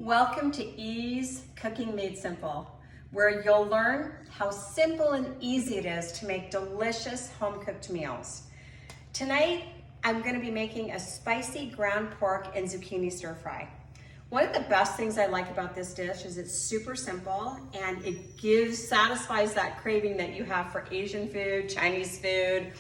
Welcome to Ease Cooking Made Simple, where you'll learn how simple and easy it is to make delicious home-cooked meals. Tonight, I'm going to be making a spicy ground pork and zucchini stir fry. One of the best things I like about this dish is it's super simple and it satisfies that craving that you have for Asian food, Chinese food,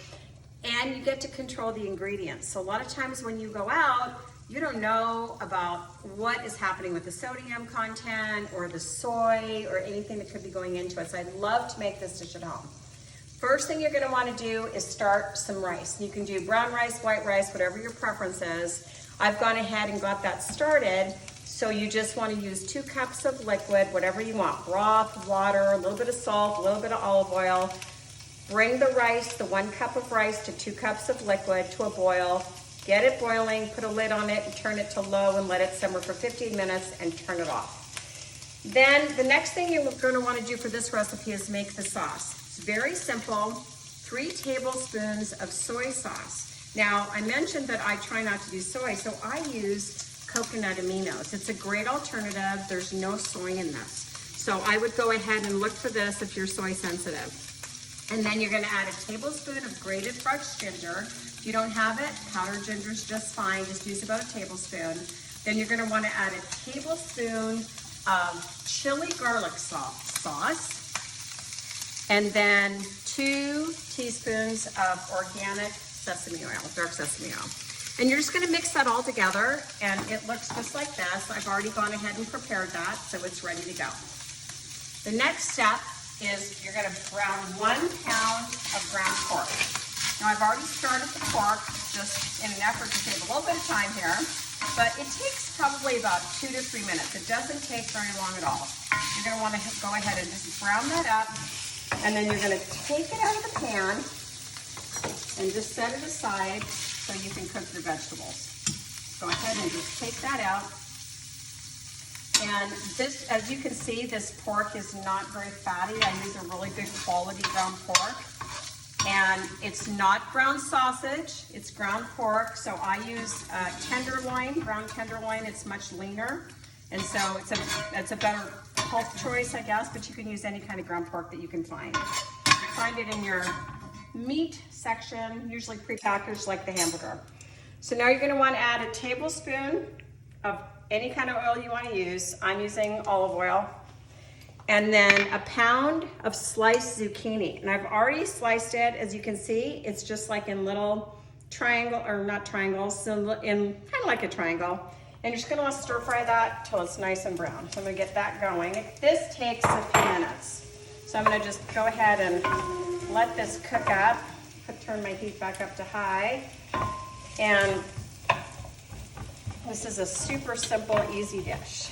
and you get to control the ingredients. So a lot of times when you go out, you don't know about what is happening with the sodium content or the soy or anything that could be going into it. So I'd love to make this dish at home. First thing you're gonna wanna do is start some rice. You can do brown rice, white rice, whatever your preference is. I've gone ahead and got that started. So you just wanna use 2 cups of liquid, whatever you want, broth, water, a little bit of salt, a little bit of olive oil. Bring the rice, the 1 cup of rice to 2 cups of liquid to a boil. Get it boiling, put a lid on it and turn it to low and let it simmer for 15 minutes and turn it off. Then the next thing you're gonna wanna do for this recipe is make the sauce. It's very simple, 3 tablespoons of soy sauce. Now, I mentioned that I try not to do soy, so I use coconut aminos. It's a great alternative. There's no soy in this. So I would go ahead and look for this if you're soy sensitive. And then you're gonna add a tablespoon of grated fresh ginger. If you don't have it, powdered ginger is just fine. Just use about a tablespoon. Then you're gonna wanna add a tablespoon of chili garlic sauce. And then 2 teaspoons of organic sesame oil, dark sesame oil. And you're just gonna mix that all together and it looks just like this. I've already gone ahead and prepared that, so it's ready to go. The next step is you're gonna brown 1 pound of ground pork. Now I've already started the pork just in an effort to save a little bit of time here, but it takes probably about 2 to 3 minutes. It doesn't take very long at all. You're gonna wanna go ahead and just brown that up, and then you're gonna take it out of the pan and just set it aside so you can cook your vegetables. Go ahead and just take that out. And this, as you can see, this pork is not very fatty. I use a really good quality ground pork. And it's not ground sausage, it's ground pork. So I use tenderloin, ground tenderloin. It's much leaner. And so it's a better health choice, I guess, but you can use any kind of ground pork that you can find. You find it in your meat section, usually prepackaged like the hamburger. So now you're gonna wanna add a tablespoon of any kind of oil you want to use. I'm using olive oil. And then a pound of sliced zucchini. And I've already sliced it. As you can see, it's just like in little triangle, or not triangles, in kind of like a triangle. And you're just gonna want to stir fry that till it's nice and brown. So I'm gonna get that going. This takes a few minutes. So I'm gonna just go ahead and let this cook up. Turn my heat back up to high. And this is a super simple, easy dish.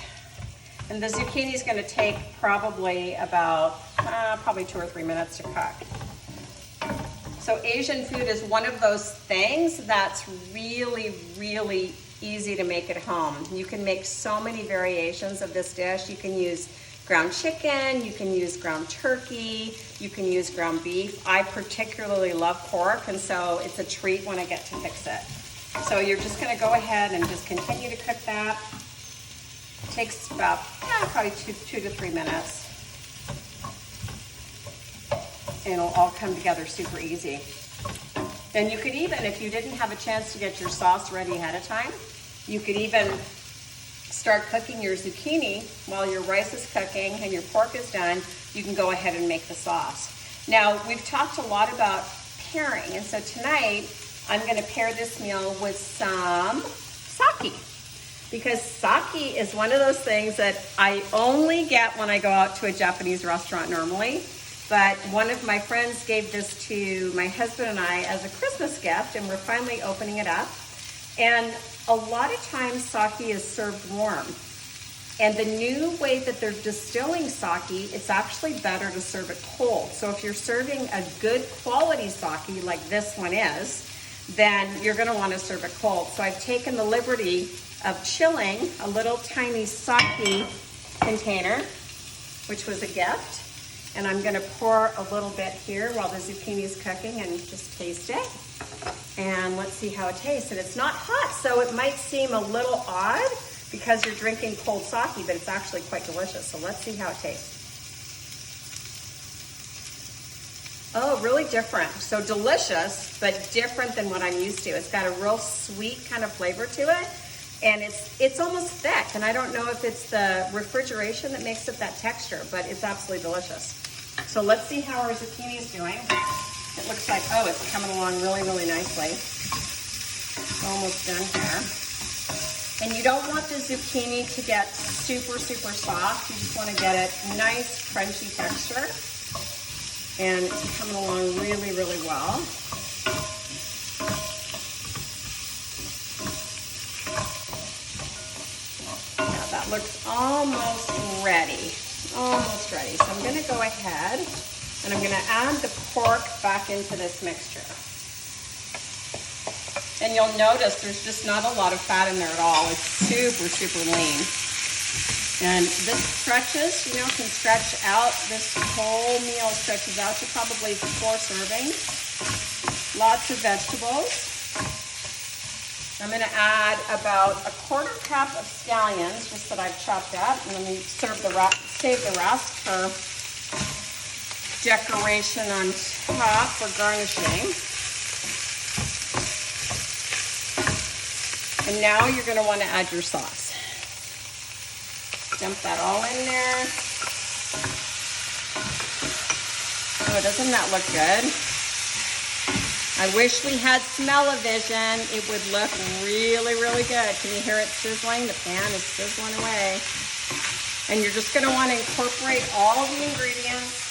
And the zucchini is gonna take probably about, probably 2 or 3 minutes to cook. So Asian food is one of those things that's really, really easy to make at home. You can make so many variations of this dish. You can use ground chicken, you can use ground turkey, you can use ground beef. I particularly love pork, and so it's a treat when I get to fix it. So you're just gonna go ahead and just continue to cook that. It takes about, probably 2 to 3 minutes. And it'll all come together super easy. Then you could even, if you didn't have a chance to get your sauce ready ahead of time, you could even start cooking your zucchini while your rice is cooking and your pork is done. You can go ahead and make the sauce. Now, we've talked a lot about pairing, and so tonight, I'm gonna pair this meal with some sake, because sake is one of those things that I only get when I go out to a Japanese restaurant normally. But one of my friends gave this to my husband and I as a Christmas gift, and we're finally opening it up. And a lot of times sake is served warm. And the new way that they're distilling sake, it's actually better to serve it cold. So if you're serving a good quality sake like this one is, then you're gonna wanna serve it cold. So I've taken the liberty of chilling a little tiny sake container, which was a gift. And I'm gonna pour a little bit here while the zucchini is cooking and just taste it. And let's see how it tastes. And it's not hot, so it might seem a little odd, because you're drinking cold sake, but it's actually quite delicious. So let's see how it tastes. Oh, really different. So delicious, but different than what I'm used to. It's got a real sweet kind of flavor to it. And it's almost thick. And I don't know if it's the refrigeration that makes it that texture, but it's absolutely delicious. So let's see how our zucchini is doing. It looks like, oh, it's coming along really, really nicely. Almost done here. And you don't want the zucchini to get super, super soft. You just want to get it nice, crunchy texture. And it's coming along really, really well. Yeah, that looks almost ready. Almost ready. So I'm going to go ahead and I'm going to add the pork back into this mixture. And you'll notice there's just not a lot of fat in there at all. It's super, super lean. And this stretches, you know, can stretch out. This whole meal stretches out to probably 4 servings. Lots of vegetables. I'm going to add about a 1/4 cup of scallions, just that I've chopped up. And let me save the rest for decoration on top for garnishing. And now you're going to want to add your sauce. Dump that all in there. Oh, doesn't that look good? I wish we had smell-o-vision. It would look really, really good. Can you hear it sizzling? The pan is sizzling away. And you're just going to want to incorporate all the ingredients.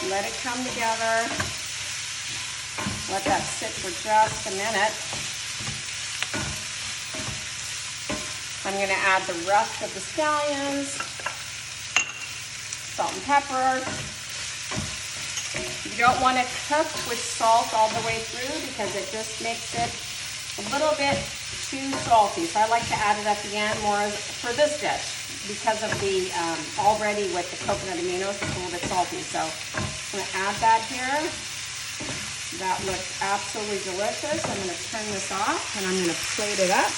Let it come together. Let that sit for just a minute. I'm going to add the rest of the scallions, salt and pepper. You don't want to cook with salt all the way through because it just makes it a little bit too salty. So I like to add it at the end more for this dish because of the already with the coconut aminos, it's a little bit salty. So I'm going to add that here. That looks absolutely delicious. I'm going to turn this off and I'm going to plate it up.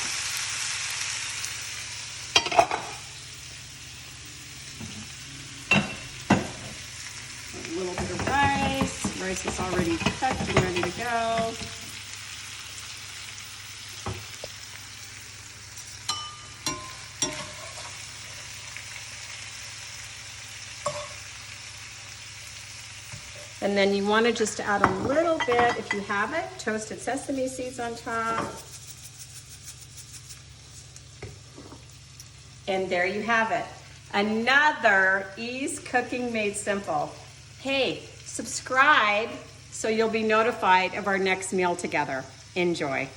A little bit of rice. Rice is already cooked and ready to go. And then you want to just add a little bit, if you have it, toasted sesame seeds on top. And there you have it. Another Ease Cooking Made Simple. Hey, subscribe so you'll be notified of our next meal together. Enjoy.